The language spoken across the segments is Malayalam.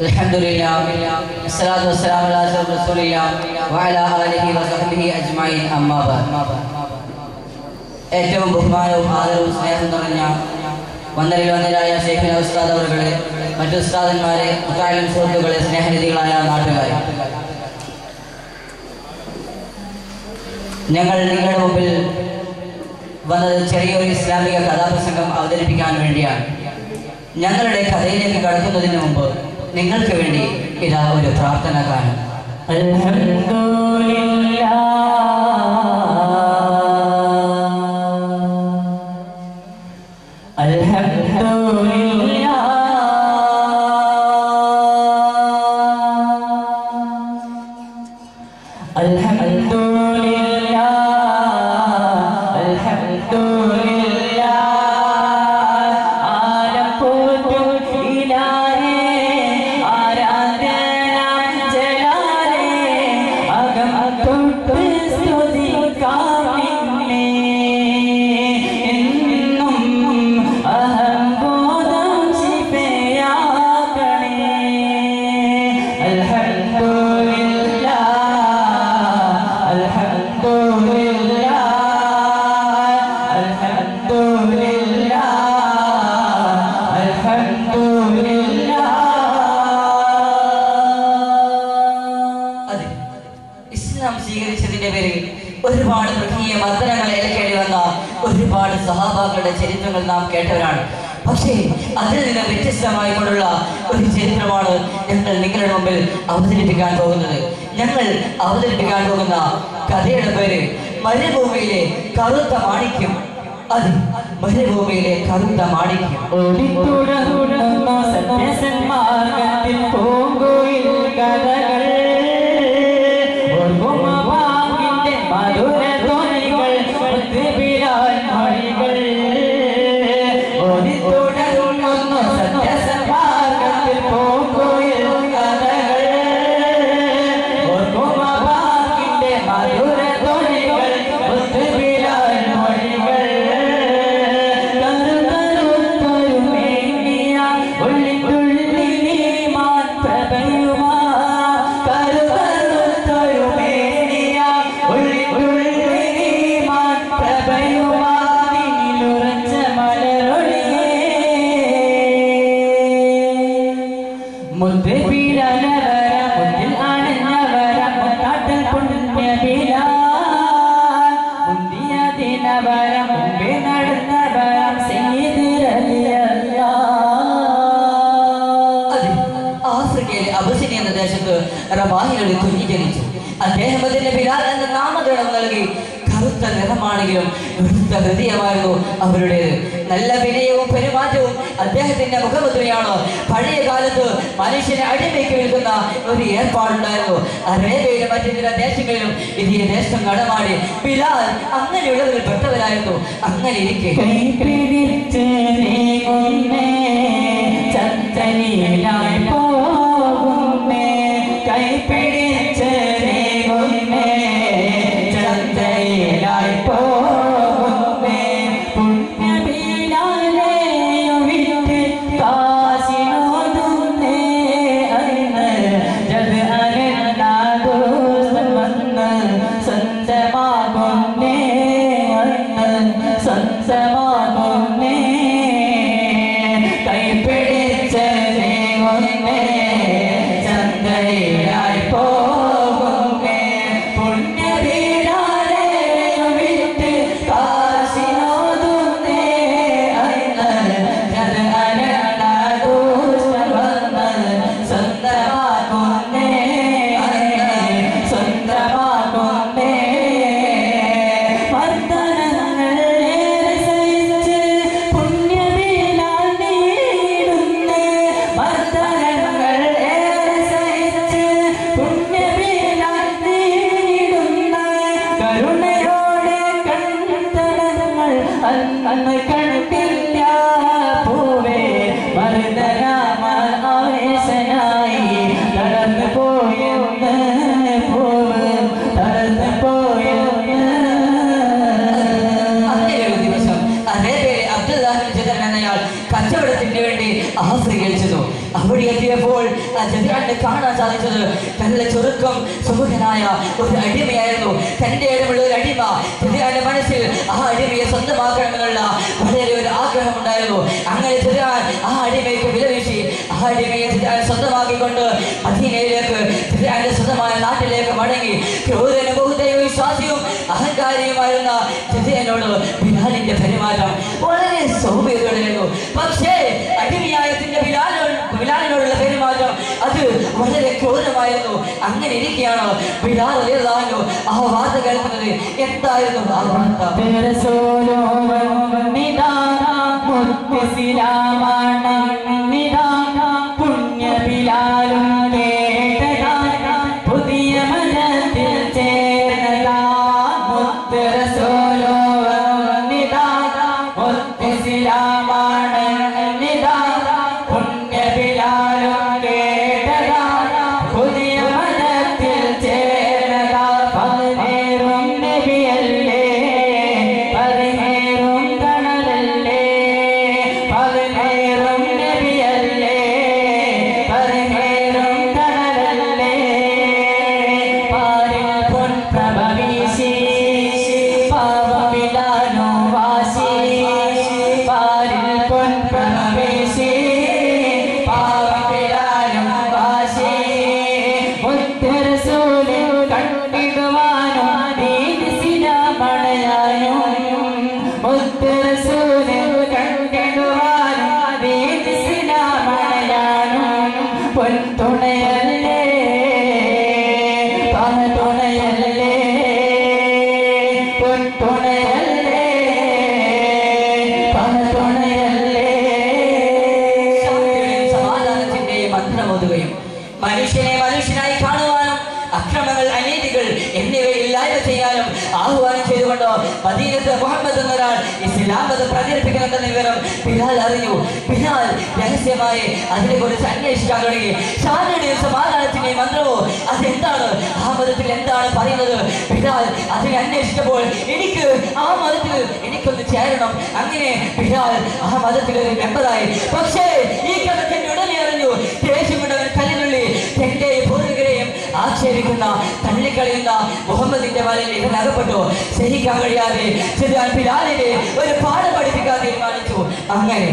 Alhamdulillah, wassalatu wassalamu ala rasulillah wa ala alihi wa sahbihi ajma'in amma ba'd. ഏറ്റവും ബഹുമാനവും ആദരവും സ്നേഹം നിറഞ്ഞ വന്നരായ ശൈഖുന ഉസ്താദ് അവരുടെ മറ്റു ഉസ്താദന്മാരെ മുത്താലിം സുഹൃത്തുക്കളെ സ്നേഹനിധികളായ നാട്ടുകാരെ, ഞങ്ങൾ നിങ്ങളുടെ മുമ്പിൽ വന്നത് ചെറിയൊരു ഇസ്ലാമിക കഥാപ്രസംഗം അവതരിപ്പിക്കാൻ വേണ്ടിയാണ്. ഞങ്ങളുടെ കഥയിലേക്ക് കടക്കുന്നതിന് മുമ്പ് നിങ്ങൾക്ക് വേണ്ടി ഇതാ ഒരു പ്രാർത്ഥന കാണും. ഒരുപാട് മൃഗീയ മർദ്ദനങ്ങൾ ഏൽക്കേണ്ടി വന്ന ഒരുപാട് സഹാബാക്കളുടെ ചരിത്രങ്ങൾ നാം കേട്ടവരാണ്. പക്ഷേ അതിൽ നിന്ന് വ്യത്യസ്തമായിക്കൊണ്ടുള്ള ഒരു ചരിത്രമാണ് ഞങ്ങൾ നിങ്ങളുടെ മുമ്പിൽ അവതരിപ്പിക്കാൻ പോകുന്നത്. ഞങ്ങൾ അവതരിപ്പിക്കാൻ പോകുന്ന കഥയുടെ പേര് മരുഭൂമിയിലെ കറുത്ത മാണിക്യം. അത് മരുഭൂമിയിലെ കറുത്ത മാണിക്യം. റബാഹിലൊരു കുഞ്ഞു ജനിച്ചു. അദ്ദേഹം അതിന്റെ ബിലാൽ എന്ന നാമകരണം നൽകി. കറുത്ത നിറമാണെങ്കിലും വെളുത്ത ഹൃദയമായിരുന്നു അവരുടേത്. നല്ല വിനയവും പെരുമാറ്റവും അദ്ദേഹത്തിന്റെ മുഖമുദ്രയാണ്. പഴയ കാലത്ത് മനുഷ്യനെ അടിമയ്ക്ക് വിൽക്കുന്ന ഒരു ഏർപ്പാടുണ്ടായിരുന്നു. അറേബ്യയിലെ മറ്റു ചില ദേശങ്ങളിലും ഇതേ ദേശം കടമാടി. ബിലാൽ അങ്ങനെയുള്ളവരിൽ പെട്ടവരായിരുന്നു. അങ്ങനെ ഇരിക്കെ കച്ചവടത്തിന് വേണ്ടി ആശ്രയിച്ചു. അവിടെ എത്തിയപ്പോൾ ജബിയാനെ കാണാൻ സാധിച്ചത് നല്ല ചുരുക്കം സുമുഖനായ ഒരു അടിമയായിരുന്നു. തന്റെ ഇടമുള്ള ഒരു അടിമ. ജബിയാന്റെ മനസ്സിൽ ആ അടിമയെ സ്വന്തമാക്കണമെന്നുള്ള വളരെ ഒരു ആഗ്രഹം ഉണ്ടായിരുന്നു. അങ്ങനെ ജബിയാൻ ആ അടിമയ്ക്ക് വിലവീശി ആ അടിമയെ ജബിയാൻ സ്വന്തമാക്കിക്കൊണ്ട് മദീനയിലേക്ക് ജബിയാന്റെ സ്വന്തമായ നാട്ടിലേക്ക് മടങ്ങി. ക്രൂരനും ബഹുദൈവവിശ്വാസിയും അഹങ്കാരിയുമായിരുന്ന ജബിയാനോട് ബിലാലിന്റെ പെരുമാറ്റം വളരെ സൗമ്യതയോടെയായിരുന്നു. പക്ഷേ അടിമയായ ബിലാലിനോടുള്ള പെരുമാറ്റം അത് വളരെ ക്രൂരമായിരുന്നു. അങ്ങനെ ഇരിക്കുകയാണ് ബിലാൽ റളിയല്ലാഹു ആ വാർത്ത കേൾക്കുന്നത്. എന്തായിരുന്നു ആ വാർത്ത? പുണ്യ ബിലാലും പുതിയ മനത്തിൽ ചേർന്നതാ മനുഷ്യനെ മനുഷ്യനായി കാണുവാനും അക്രമങ്ങൾ അനീതികൾ എന്നിവയില്ലായ്മ ചെയ്യാനും ആഹ്വാനം ചെയ്തുകൊണ്ട് മദീനത്ത് മുഹമ്മദ് എന്നൊരാൾ ഇസ്ലാം മതം പ്രചരിപ്പിക്കുന്നുണ്ടെന്ന വിവരം ബിലാൽ അറിഞ്ഞു. ബിലാൽ രഹസ്യമായി അതിനെക്കുറിച്ച് അന്വേഷിക്കാൻ തുടങ്ങി. ശാന്തിയുടെയും സമാധാനത്തിന്റെയും മന്ത്രമോ അതെന്താണ്, ആ മതത്തിൽ എന്താണ് പറയുന്നത്? ബിലാൽ അതിനെ അന്വേഷിച്ചപ്പോൾ എനിക്ക് ആ മതത്തിൽ എനിക്കൊന്ന് ചേരണം. അങ്ങനെ ബിലാൽ ആ മതത്തിലൊരു മെമ്പറായി. പക്ഷേ ഈ കഥത്തിന്റെ ഉടനെ അറിഞ്ഞു ദേശമുണ്ടവൻ കല്ലിനുള്ളി തന്റെ പൂർവികരെയും ആക്ഷേപിക്കുന്ന തള്ളിക്കളയുന്ന മുഹമ്മദിന്റെ വലയിൽ ഇവൻ അകപ്പെട്ടു. സഹിക്കാൻ കഴിയാതെ ബിലാലിനെ ഒരു പാഠം പഠിപ്പിക്കാൻ തീരുമാനിച്ചു. അങ്ങനെ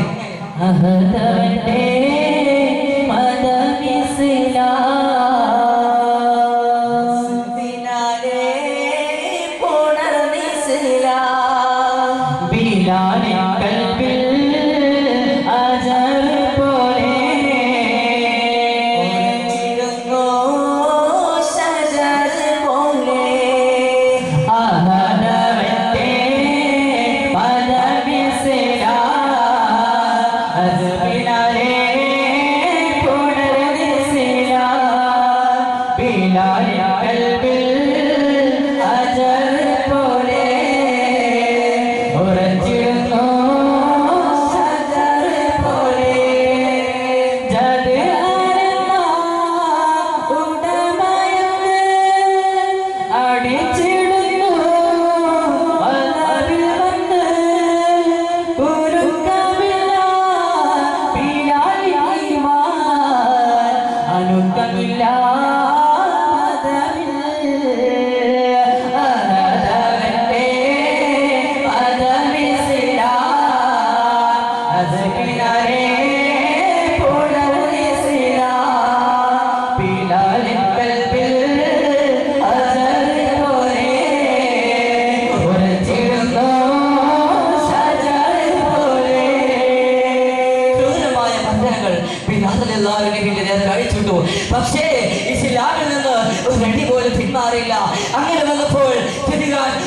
പക്ഷേ ഇസ്ലാമിൽ നിന്ന് ഒരു അടി പോലും പിന്മാറിയില്ല. അങ്ങനെ വന്നപ്പോൾ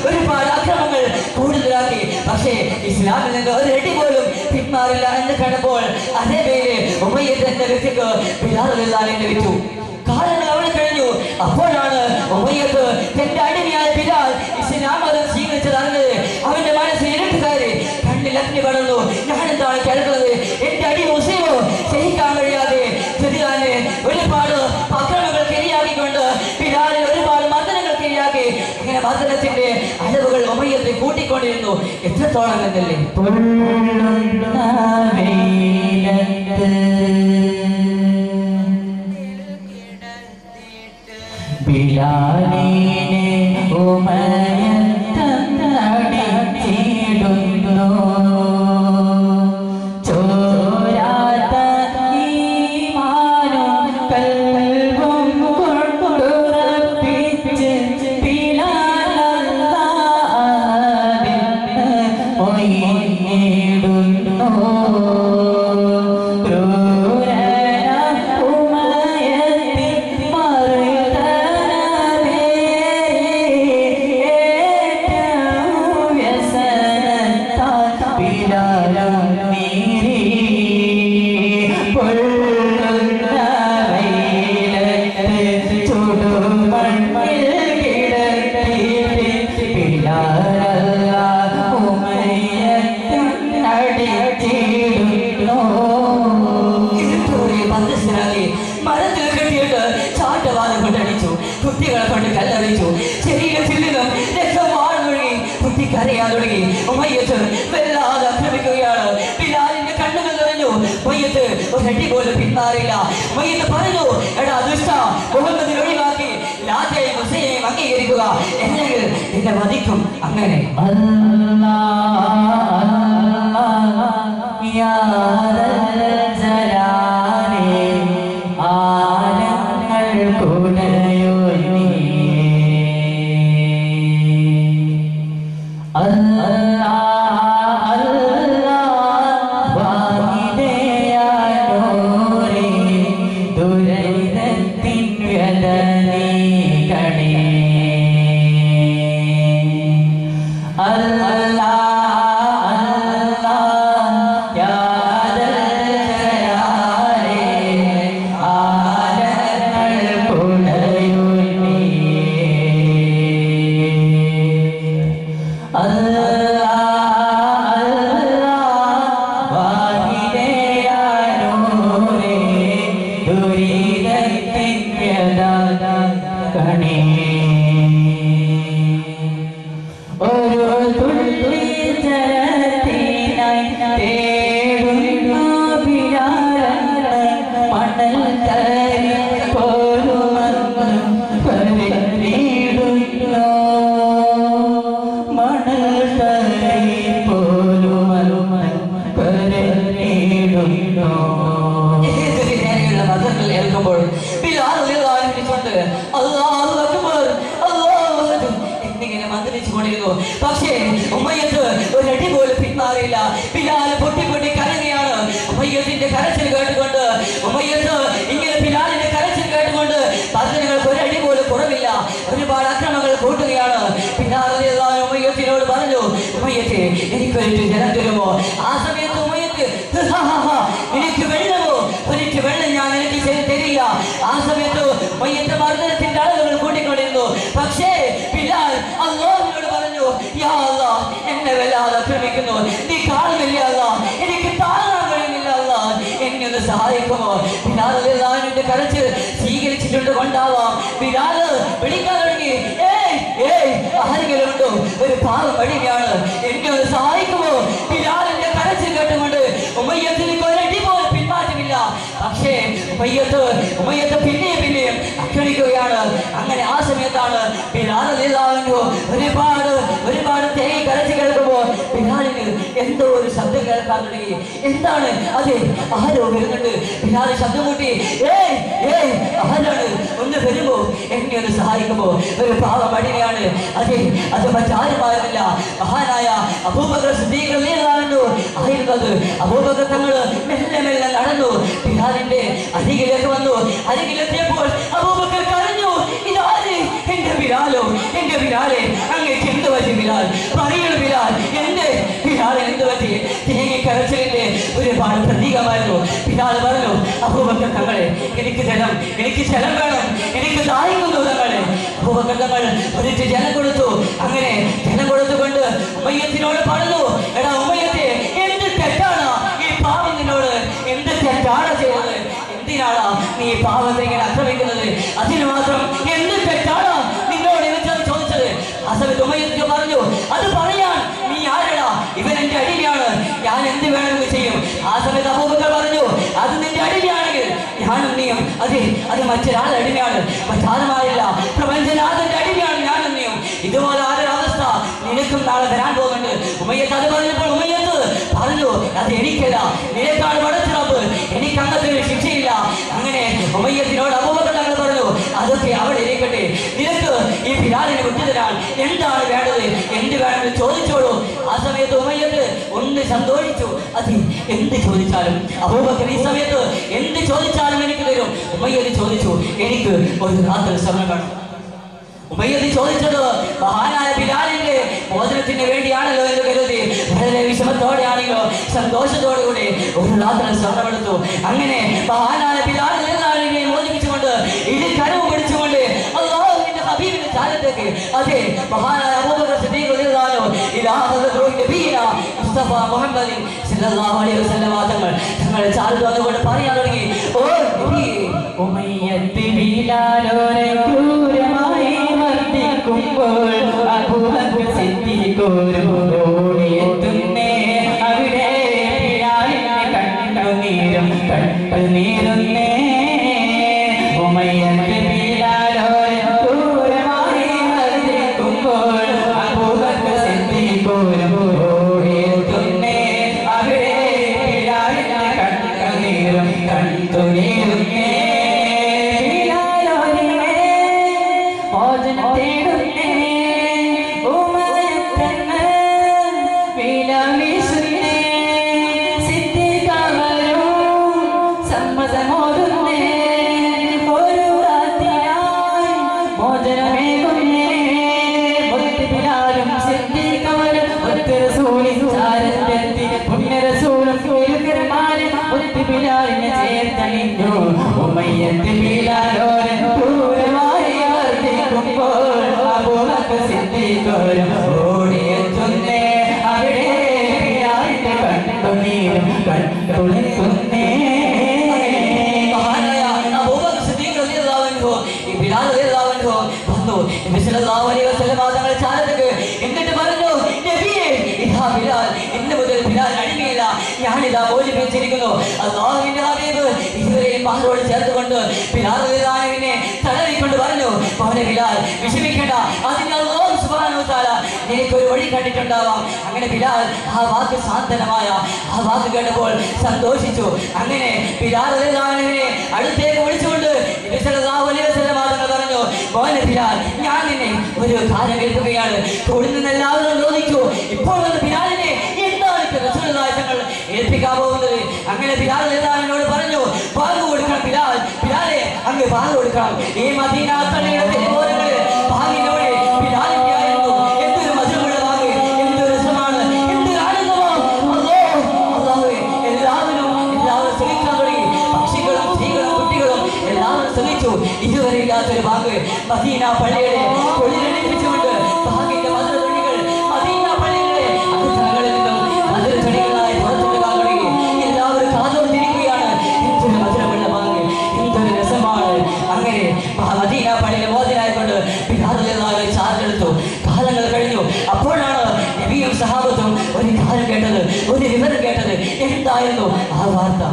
ഒരുപാട് അക്രമങ്ങൾ കൂടുതലാക്കി. പക്ഷേ ഇസ്ലാമിൽ നിന്ന് ഒരു അടി പോലും പിന്മാറില്ല എന്ന് കണ്ടപ്പോൾ അതേ പേര് ഉമയ്യത്ത് എന്ന വ്യക്തിക്ക് ബിലാൽ റളിയല്ലാഹു വിറ്റു. കാലങ്ങൾ അവിടെ കഴിഞ്ഞു. അപ്പോഴാണ് ഉമയ്യത്ത് തന്റെ അടിമയായ ബിലാൽ ഇസ്ലാം മതം സ്വീകരിച്ചതറിഞ്ഞത്. അവന്റെ മനസ്സിൽ ഇരുട്ട് കയറി, കണ്ണിൽ അഗ്നി പടർന്നു. ഞാനെന്താണ് കേൾക്കുന്നത്? എന്റെ അടി മുസ്ലിമോ? സഹിക്കാൻ കഴിയാതെ ഒരുപാട് അക്രമങ്ങൾക്ക് ഇരയാക്കിക്കൊണ്ട് ബിലാലിന് ഒരുപാട് മർദ്ദനങ്ങൾക്ക് ഇരയാക്കി. അങ്ങനെ മർദ്ദനത്തിന്റെ അളവുകൾ ഉമയ്യത്ത് കൂട്ടിക്കൊണ്ടിരുന്നു. എത്രത്തോളം എന്നല്ലേ? ബിലാലിനെ ഉമയത്തടിച്ചിടുന്നു ചോരാത്ത ഈമാനും കൽബും കൊണ്ടുറപ്പിച്ച് ബിലാലല്ലാഹുവിന് മൊയ്യിടുന്നു മരത്തിൽ കെട്ടിയിട്ട് ചാട്ടവാദം കൊണ്ടടിച്ചു, കുട്ടികളെ കൊണ്ട് കല്ലടിച്ചു, ശരീരത്തിൽ നിന്നും രക്തം വാഴ്ന്നൊഴുകി, കുട്ടി കരയാൻ തുടങ്ങി. ഉമയ്യത്ത് വല്ലാതെ ആക്രമിക്കുകയാണ്. ബിലാലിന്റെ കണ്ണുകൾ നിറഞ്ഞു. ഉമയ്യത്ത് ഒരടി പോലും പിന്മാറില്ല. ഉമയ്യത്ത് പറഞ്ഞു, എടാ ദുഷ്ട, മുഹമ്മദിനെ ഒഴിവാക്കി ലാത്തയെയും ഉസ്സയെയും അംഗീകരിക്കുക, അല്ലെങ്കിൽ നിന്നെ വധിക്കും. അങ്ങനെ പക്ഷേ ഉമയ്യത്ത് ഒരടി പോലും പിന്മാറിയില്ല. ബിലാൽ പൊട്ടി പൊട്ടി കരയുകയാണ്. ഉമയ്യത്തിന്റെ കരച്ചിൽ കേട്ടുകൊണ്ട്, ഉമയ്യത്ത് ഇങ്ങനെ ബിലാലിന്റെ കരച്ചിൽ കേട്ടുകൊണ്ട് പദ്ധതികൾക്ക് ഒരടി പോലും കുറവില്ല. ഒരുപാട് അക്രമങ്ങൾ കൂട്ടുകയാണ്. ബിലാൽ ഉമയ്യത്തിനോട് പറഞ്ഞു, ഉമയ്യത്തെ എനിക്കൊരു ജലം തരുമോ? ആ സമയത്ത് ഉമയ്യത്ത് എനിക്ക് വെള്ളമോ? ഒരിക്കൽ വെള്ളം ഞാൻ എനിക്ക് തരില്ല. ആ സമയത്ത് ഉമയ്യത്ത് മർദ്ദനത്തിന്റെ അളവുകൾ കൂട്ടിക്കൊണ്ടിരുന്നു. പക്ഷേ ബിലാൽ അല്ലാഹുവിനോട് പറഞ്ഞു, യാ അല്ലാഹ്, എന്നെ വല്ലാതെ ആക്രമിക്കുന്നു, നീ കാണുന്നില്ല അല്ലാഹ്, എനിക്ക് താങ്ങാൻ കഴിയുന്നില്ല അല്ലാഹ്, എന്നെ ഒന്ന് സഹായിക്കുമോ? ബിലാൽ അല്ലാഹുവിന്റെ കരച്ചിൽ സ്വീകരിച്ചിട്ടുണ്ട് കൊണ്ടാവാം ബിലാൽ വിളിക്കാൻ തുടങ്ങി, ആരെങ്കിലും ഉണ്ടോ? ഒരു പാവം വഴിയാണ്, എന്നെ ഒന്ന് സഹായിക്കുമോ? ബിലാലിന്റെ കരച്ചിൽ കേട്ടുകൊണ്ട് ഉമയ്യത്തിന് ഒരടി പോലും പിന്മാറ്റമില്ല. പക്ഷേ ഉമയ്യത്ത് പിന്നെയും ആക്രമിക്കുകയാണ്. അങ്ങനെ ആ സമയത്താണ് ബിലാൽ റളിയല്ലാഹു ഒരുപാട് തേങ്ങ കരച്ചു കേൾക്കുമ്പോൾ ബിലാലിന് എന്തോ ഒരു ശബ്ദം കേൾക്കാൻ തുടങ്ങി. എന്താണ് അത്? ആരോ വരുന്നുണ്ട്. ബിലാൽ ശബ്ദം കൂട്ടി, ആരാണ്? ഒന്ന് വരുമോ? എന്നെ ഒന്ന് സഹായിക്കുമോ? ഒരു പാവം അടിമയാണ്. അത് മറ്റാരുമായിരുന്നില്ല, മഹാനായ അബൂബക്കർ സിദ്ദീഖ് റളിയല്ലാഹു ആയിരുന്നത്. അബൂബക്കർ തങ്ങൾ മെല്ലെ നടന്നു ബിലാലിന്റെ അരികിലേക്ക് വന്നു. അരികിലെത്തിയപ്പോൾ അബൂബക്കർ കരഞ്ഞു, ഇതാര്? എന്റെ ബിലാലോ, എന്റെ ബിലാലെ, അങ്ങേക്ക് എന്ത് പറ്റി ബിലാൽ? പറയണ ബിലാൽ, എന്റെ ബിലാലിന് എന്ത് പറ്റി? തേങ്ങി കരച്ചിലിന്റെ ഒരുപാട് പ്രതീകമായിരുന്നു. ബിലാൽ പറഞ്ഞു, അബൂബക്കർ തങ്ങളെ, എനിക്ക് ജലം വേണം, എനിക്ക് ദാഹിക്കുന്നു തങ്ങളെ. അബൂബക്കർ തങ്ങൾ ഒരിച്ച് ജലം കൊടുത്തു. അങ്ങനെ ജലം കൊടുത്തുകൊണ്ട് ഉമയ്യത്തിനോട് പറഞ്ഞു, എടാ ഉമയ്യത്തെ, എന്ത് തെറ്റാണ് ഈ പാവം നിന്നോട്? എന്ത് തെറ്റാണ് ചെയ്തത്? എന്തിനാണ് നീ പാവത്തെ ഇങ്ങനെ ആക്രമിക്കുന്നത്? അതിന് മാത്രം എന്ത് തെറ്റാണ് നിന്നോട് ചോദിച്ചത്? ആ സമയത്ത് ഉമയ്യത്ത് പറഞ്ഞു, അത് പറയാൻ നീ ആരടാ? ഇവൻ എന്റെ അടിമയാണ്, ഞാൻ എന്ത് വേണമെന്ന് ചെയ്യും. ആ സമയത്ത് അബൂബക്കർ പറഞ്ഞു, അത് നിന്റെ അടിമയാണെങ്കിൽ ഞാനും നീയും അത് മറ്റൊരാളുടെ അടിമയാണ്, മറ്റാരുമായില്ല, പ്രപഞ്ചനാഥന്റെ അടിമയാണ് ഞാനും നീയും. ഇതുപോലെ ആരൊരവസ്ഥ നിനക്കും നാളെ വരാൻ പോകുന്നുണ്ട്. ഉമയ്യത്ത് അത് പറഞ്ഞപ്പോൾ ഉമയ്യത്ത് പറഞ്ഞു, അത് എനിക്കല്ല, നിനക്കാണ് പടച്ചറബ്, എനിക്ക് അങ്ങനത്തെ ഒരു ശിക്ഷയില്ല. അങ്ങനെ ഉമയ്യത്തിനോട് അബൂബക്കർ തങ്ങൾ പറഞ്ഞു, അതൊക്കെ അവിടെ ഇരിക്കട്ടെ, നിനക്ക് ഈ ബിലാലിനെ വിട്ടുതരാൻ എന്താണ് വേണ്ടത്, എന്ത് വേണമെന്ന് ചോദിച്ചോളൂ. ആ സമയത്ത് ഉമയ്യത്ത് ഒന്ന് സന്തോഷിച്ചു. അത് എന്ത് ചോദിച്ചാലും അബൂബക്കർ ഈ സമയത്ത് എന്ത് ചോദിച്ചാലും എനിക്ക് തരും. ഉമയ്യത്ത് ചോദിച്ചു, എനിക്ക് ഒരു രാത്രി സമയം വേണം. ഉമയ്യത്ത് ചോദിച്ചത് മഹാനായ ബിലാലിന്റെ മോചനത്തിന് വേണ്ടിയാണല്ലോ എന്ന് കരുതി വളരെ വിഷമത്തോടെയാണെങ്കിലോ സന്തോഷത്തോടുകൂടി ഒരു രാത്രി സ്വർണ്ണമെടുത്തു. അങ്ങനെ മഹാനായ ബിലാലിനെ മോചിപ്പിച്ചുകൊണ്ട് ഇത് കരവ് പിടിച്ചുകൊണ്ട് അല്ലാഹുവിന്റെ ഹബീബിന്റെ ചാരത്തേക്ക് അതെ മഹാനായ അബൂബക്കർ സിദ്ദീഖ് റളിയല്ലാഹു അൻഹു ഇലാഹുവിന്റെ നബിയ മുസ്തഫ മുഹമ്മദ് സല്ലല്ലാഹു അലൈഹി വസല്ലം തങ്ങൾ ചാരത്ത് വന്നുകൊണ്ട് പറയാൻ തുടങ്ങി, ഓ നബി, ഉമയ്യത്ത് ബിലാലോരെ ക്രൂരമായി മർദ്ദിക്കുമ്പോൾ അബൂബക്കർ സിദ്ദീഖ് ഓടിയെത്തുന്നേ. അവിടെ ബിലാലിനെ കണ്ണുനീരുന്നേ. ഉമയ്യത്ത് ബിലാലോരെ ക്രൂരമായി മർദ്ദിക്കുമ്പോൾ അബൂബക്കർ സിദ്ദീഖ് ഓടിയെത്തുന്നേ. അവിടെ ബിലാലിനെ കണ്ണുനീരുന്നേ. ഉമയ്യത്ത് ബിലാലോരെ ക്രൂരമായി മർദ്ദിക്കുമ്പോൾ അബൂബക്കർ സിദ്ദീഖ് ഓടിയെത്തുന്നേ. അവിടെ ബിലാലിന്റെ കണ്ണുനീരുന്നേ. മഹാനായ അബൂബക്കർ സിദ്ദീഖ് റളിയല്ലാഹു അൻഹു ഈ ബിലാൽ റളിയല്ലാഹു അൻഹു വന്നു നബി സല്ലല്ലാഹു അലൈഹി വസല്ലം തങ്ങളുടെ ചാരത്തേക്ക്. എന്നിട്ട് പറഞ്ഞു, നബിയേ, ഇതാ ബിലാൽ, ഇന്ന് മുതൽ ബിലാൽ അടിമയില്ല, ഞാനിതാ മോചിപ്പിച്ചിരിക്കുന്നു. അല്ലാഹുവിന്റെ ഹബീബ് ഇതുവരെയും മഹറോട് ചേർത്തുകൊണ്ട് ബിലാൽ റളിയല്ലാഹു അൻഹുവിനെ തടവിക്കൊണ്ട് പറഞ്ഞു, മോനെ ബിലാൽ, വിഷമിക്കേണ്ട, അതിന് അല്ലാഹു സുബ്ഹാനഹു വ തആല നിനക്കൊരു വഴി കണ്ടിട്ടുണ്ടാവാം. അങ്ങനെ ബിലാൽ ആ വാക്ക് സാന്ത്വനമായ ആ വാക്ക് കേട്ടപ്പോൾ സന്തോഷിച്ചു. അങ്ങനെ ബിലാൽ റളിയല്ലാഹു അൻഹുവിനെ അടുത്തേക്ക് വിളിച്ചുകൊണ്ട് നബി സല്ലല്ലാഹു അലൈഹി വസല്ലം തങ്ങൾ പറഞ്ഞു, മോനെ ബിലാൽ, ഞാൻ നിന്നെ ഒരു കാര്യം കേൾക്കുകയാണ്. കൂടെ നിന്ന് എല്ലാവരും ചോദിച്ചു, ഇപ്പോൾ വന്ന് ബിലാലിനെ എന്താണ് റസൂലുള്ളാഹി തങ്ങൾ ഏൽപ്പിക്കാൻ പോകുന്നത്? അങ്ങനെ ബിലാൽ റളിയല്ലാഹു അൻഹുവിനോട് പറഞ്ഞു, ബാങ്ക് കൊടുക്കണം ബിലാൽ, ബിലാലെ അങ്ങ് ബാങ്ക് കൊടുക്കണം. ഈ മദീന പള്ളിയുടെ തെരുവോരങ്ങളിൽ ബാങ്കിനോട് ബിലാലിന്റെ ആയിരുന്നു. എന്തൊരു മധുരമുള്ള ബാങ്ക്, എന്തൊരു രസമാണ്, എന്തൊരു ആനന്ദമാണ്. അല്ലാഹുവേ, എല്ലാവരും ശ്രമിക്കാൻ തുടങ്ങി. പക്ഷികളും സ്ത്രീകളും കുട്ടികളും എല്ലാവരും ശ്രമിച്ചു. ഇതുവരെ ഇല്ലാത്തൊരു ബാങ്ക് മദീന പള്ളിയുടെ കൊള്ളിലണിപ്പിച്ചുകൊണ്ട് ബാങ്കിന്റെ മധുരധ്വനികൾ മദീന പള്ളിയുടെ അകത്തളങ്ങളിൽ നിന്നും മധുരധ്വനികളായി പുറത്തെടുക്കാൻ തുടങ്ങി. എല്ലാവരും കാതോർത്തിരിക്കുകയാണ്. എന്തൊരു മധുരമുള്ള ബാങ്ക്, എന്തൊരു രസമാണ്. അങ്ങനെ മദീന പള്ളിയിലെ മോചനായിക്കൊണ്ട് ബിലാൽ റളിയല്ലാഹു അൻഹു ചാർജ് എടുത്തു. കാലങ്ങൾ കഴിഞ്ഞു. അപ്പോഴാണ് നബിയും സഹാബത്തും ഒരു കാര്യം കേട്ടത്, ഒരു വിവരം കേട്ടത്. എന്തായിരുന്നു ആ വാർത്ത?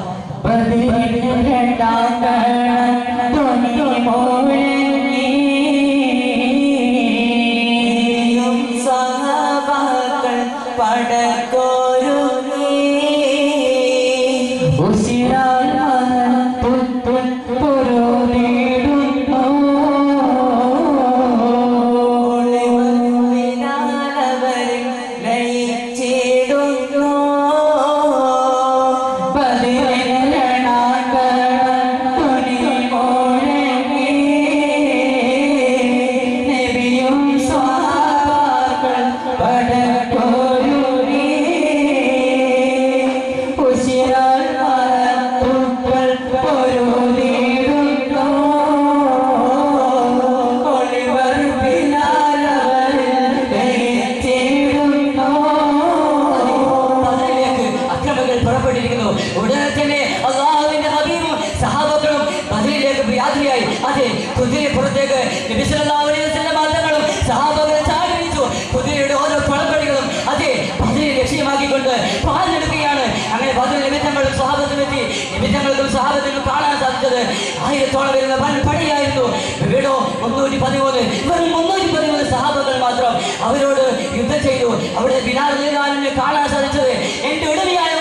ഉടനെ തന്നെ അല്ലാഹുവിന്റെ ഹബീബും സഹാബത്തും ബദറിലേക്ക് യാത്രയായി. അതെ, കുതിരപ്പുറത്തേക്ക് നബി സല്ലല്ലാഹു അലൈഹി വസല്ലം തങ്ങളും സഹാബത്തും ചാടിച്ചു. കുതിരയുടെ ഓരോ കുളമ്പടികളും അതെ ബദറിനെ ലക്ഷ്യമാക്കിക്കൊണ്ട് പാഞ്ഞെടുക്കുകയാണ്. അങ്ങനെ ബദർ നിമിത്തങ്ങളും സഹാബത്തും എത്തി. നിമിത്തങ്ങൾക്കും സഹാബത്തിനും കാണാൻ സാധിച്ചത് 1000-ഓളം വരുന്ന പണിയായിരുന്നു. വീടോ 313, വെറും 313 സഹാബകൾ മാത്രം അവരോട് യുദ്ധം ചെയ്തു. അവിടെ ബിലാൽ റളിയല്ലാഹുവിനെ കാണാൻ സാധിച്ചത് എന്റെ ഉടമയായ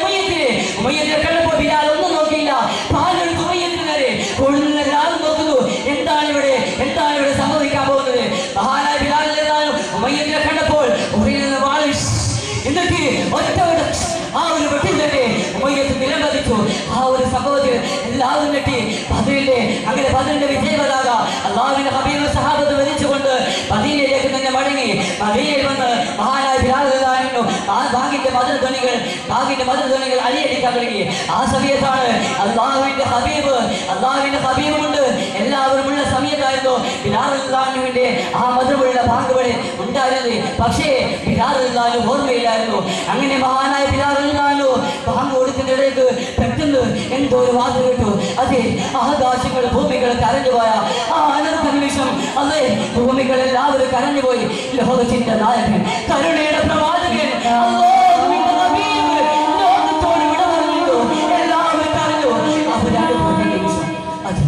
ഉമയ്യത്തിനെ കണ്ടപ്പോൾ ബിലാൽ ഒന്നും നോക്കിയില്ല. പാലെടുത്ത് ഉമയ്യത്തിന് നേരെ എല്ലാവരും നോക്കുന്നു. എന്താണ് ഇവിടെ സംഭവിക്കാൻ പോകുന്നത്? മഹാനായ ബിലാൽ റളിയല്ലാഹു ഉമയ്യത്തിനെ കണ്ടപ്പോൾ എന്നിട്ട് ഒറ്റ ആ ഒരു വെട്ടിൽ തന്നെ ഉമയ്യത്ത് നിലംപതിച്ചു. ആ ഒരു സംഭവത്തിൽ എല്ലാവരും ഞെട്ടി. അങ്ങനെ ബദറിന്റെ വിജയപതാക അല്ലാഹുവിന്റെ ഹബീബ് സഹാബത്ത് വരിച്ചുകൊണ്ട് മദീനയിലേക്ക് തന്നെ മടങ്ങി. മദീനയിൽ വന്ന് മഹാനായ ബിലാൽ റളിയല്ലാഹു ബാഗിന്റെ മദർ ധ്വനികൾ അലിയടിക്കാൻ തുടങ്ങി. ആ സമയത്താണ് അല്ലാഹുവിന്റെ ഹബീബുണ്ട് എല്ലാവരും ഉള്ള സമയത്തായിരുന്നു ബിലാൽ റളിയല്ലാഹുവിന്റെ ആ മധുരമുള്ള ബാങ്കുകൾ ഉണ്ടായിരുന്നത്. പക്ഷേ ബിലാൽ റളിയല്ലാഹു ഓർമ്മയില്ലായിരുന്നു. അങ്ങനെ മഹാനായ ബിലാൽ റളിയല്ലാഹു ബാങ്ക് കൊടുക്കുന്നതിലേക്ക് പെട്ടെന്ന് എന്തോ ഒരു വാർത്ത കേട്ടു. അതെ, ആകാശങ്ങൾ ഭൂമികൾ കരഞ്ഞുപോയ ആ അനർഘ നിമിഷം, അതെ, ഭൂമികൾ എല്ലാവരും കരഞ്ഞുപോയി. ലോകത്തിന്റെ നായകൻ, കരുണയുടെ പ്രവാചകൻ, അല്ലാഹുവിന്റെ ഹബീബ് ലോകത്തോട് വിട പറഞ്ഞു. എല്ലാവരും കരഞ്ഞു. അവരാണ് നിമിഷം. അതെ,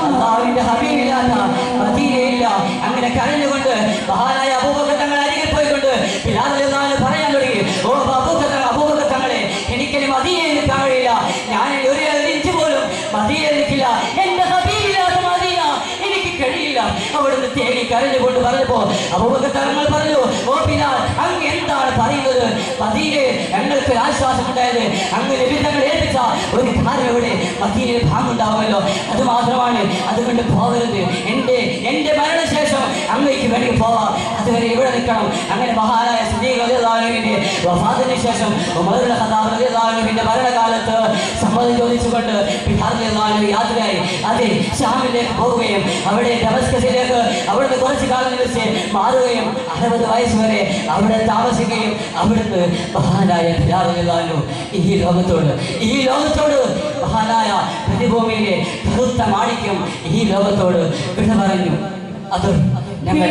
അല്ലാഹുവിന്റെ അങ്ങനെ കരഞ്ഞുകൊണ്ട് മഹാനായ അബൂബക്കർ തങ്ങൾ അരികിൽ പോയിക്കൊണ്ട് ബിലാൽ റളിയല്ലാഹു പറയാൻ തുടങ്ങി. ഓ അബൂബക്കർ തങ്ങളെ, എനിക്കിനി മദീനയിൽ നിൽക്കാൻ കഴിയില്ല. ഞാൻ ഒരു ഇഞ്ച് പോലും മദീനയിൽ നിൽക്കില്ല. എന്റെ ഹബീബില്ലാത്ത മദീന എനിക്ക് കഴിയില്ല. അവിടുന്ന് തേടി കരഞ്ഞുകൊണ്ട് പറഞ്ഞപ്പോ അബൂബക്കർ തങ്ങൾ പറഞ്ഞു, ഓ ബിലാൽ, അങ്ങ് എന്താണ് പറയുന്നത്? മദീനയിൽ ഞങ്ങൾക്ക് ആശ്വാസമുണ്ടായത് അങ്ങ് നബി തങ്ങൾ ഏൽപ്പിച്ച ഒരു ധാരയുടെ മദീനയിൽ ഭാഗമുണ്ടാവുമല്ലോ, അത് മാത്രമാണ്. അതുകൊണ്ട് പോകരുത്. എന്റെ മരണശേഷം അങ്ങേക്ക് വേണ്ടി പോവാം. അതുവരെ ഇവിടെ നിൽക്കണം. അങ്ങനെ മഹാനായ സിദ്ദീഖ് റളിയല്ലാഹുവിന്റെ വഫാത്തിന് ശേഷം ഉമർ ഖത്താബ് റളിയല്ലാഹുവിന്റെ ഭരണകാലത്ത് സമ്മതം ചോദിച്ചുകൊണ്ട് ബിലാൽ റളിയല്ലാഹു യാത്രയായി. അതെ, ഷാമിലേക്ക് പോവുകയും അവിടെ ഡമസ്കസിലേക്ക് അവിടുന്ന് കുറച്ചു കാലം നിവസിച്ച് മാറുകയും 60 വയസ്സ് വരെ അവിടെ താമസിക്കുകയും അവിടുന്ന് മഹാനായ ബിലാൽ റളിയല്ലാഹു ഈ ലോകത്തോട് മഹാനായ പ്രതിഭൂമിയിലെ കറുത്ത മാണിക്യം ഈ ലോകത്തോട് വിട പറഞ്ഞു. അത് ഞങ്ങൾ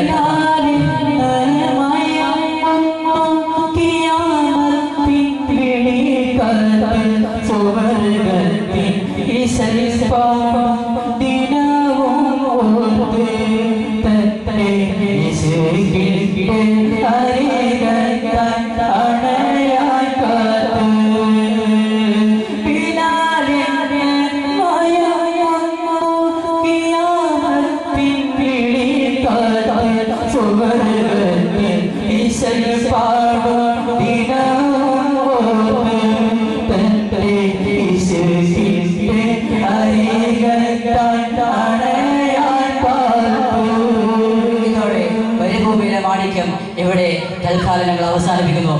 ഇവിടെ തൽക്കാലം ഞങ്ങൾ അവസാനിപ്പിക്കുന്നു.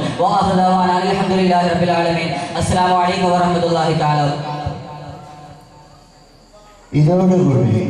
അൽഹംദുലില്ലാഹി റബ്ബിൽ ആലമീൻ. അസ്സലാമു അലൈക്കും വറഹ്മത്തുള്ളാഹി തആല. ഇതോടുകൂടി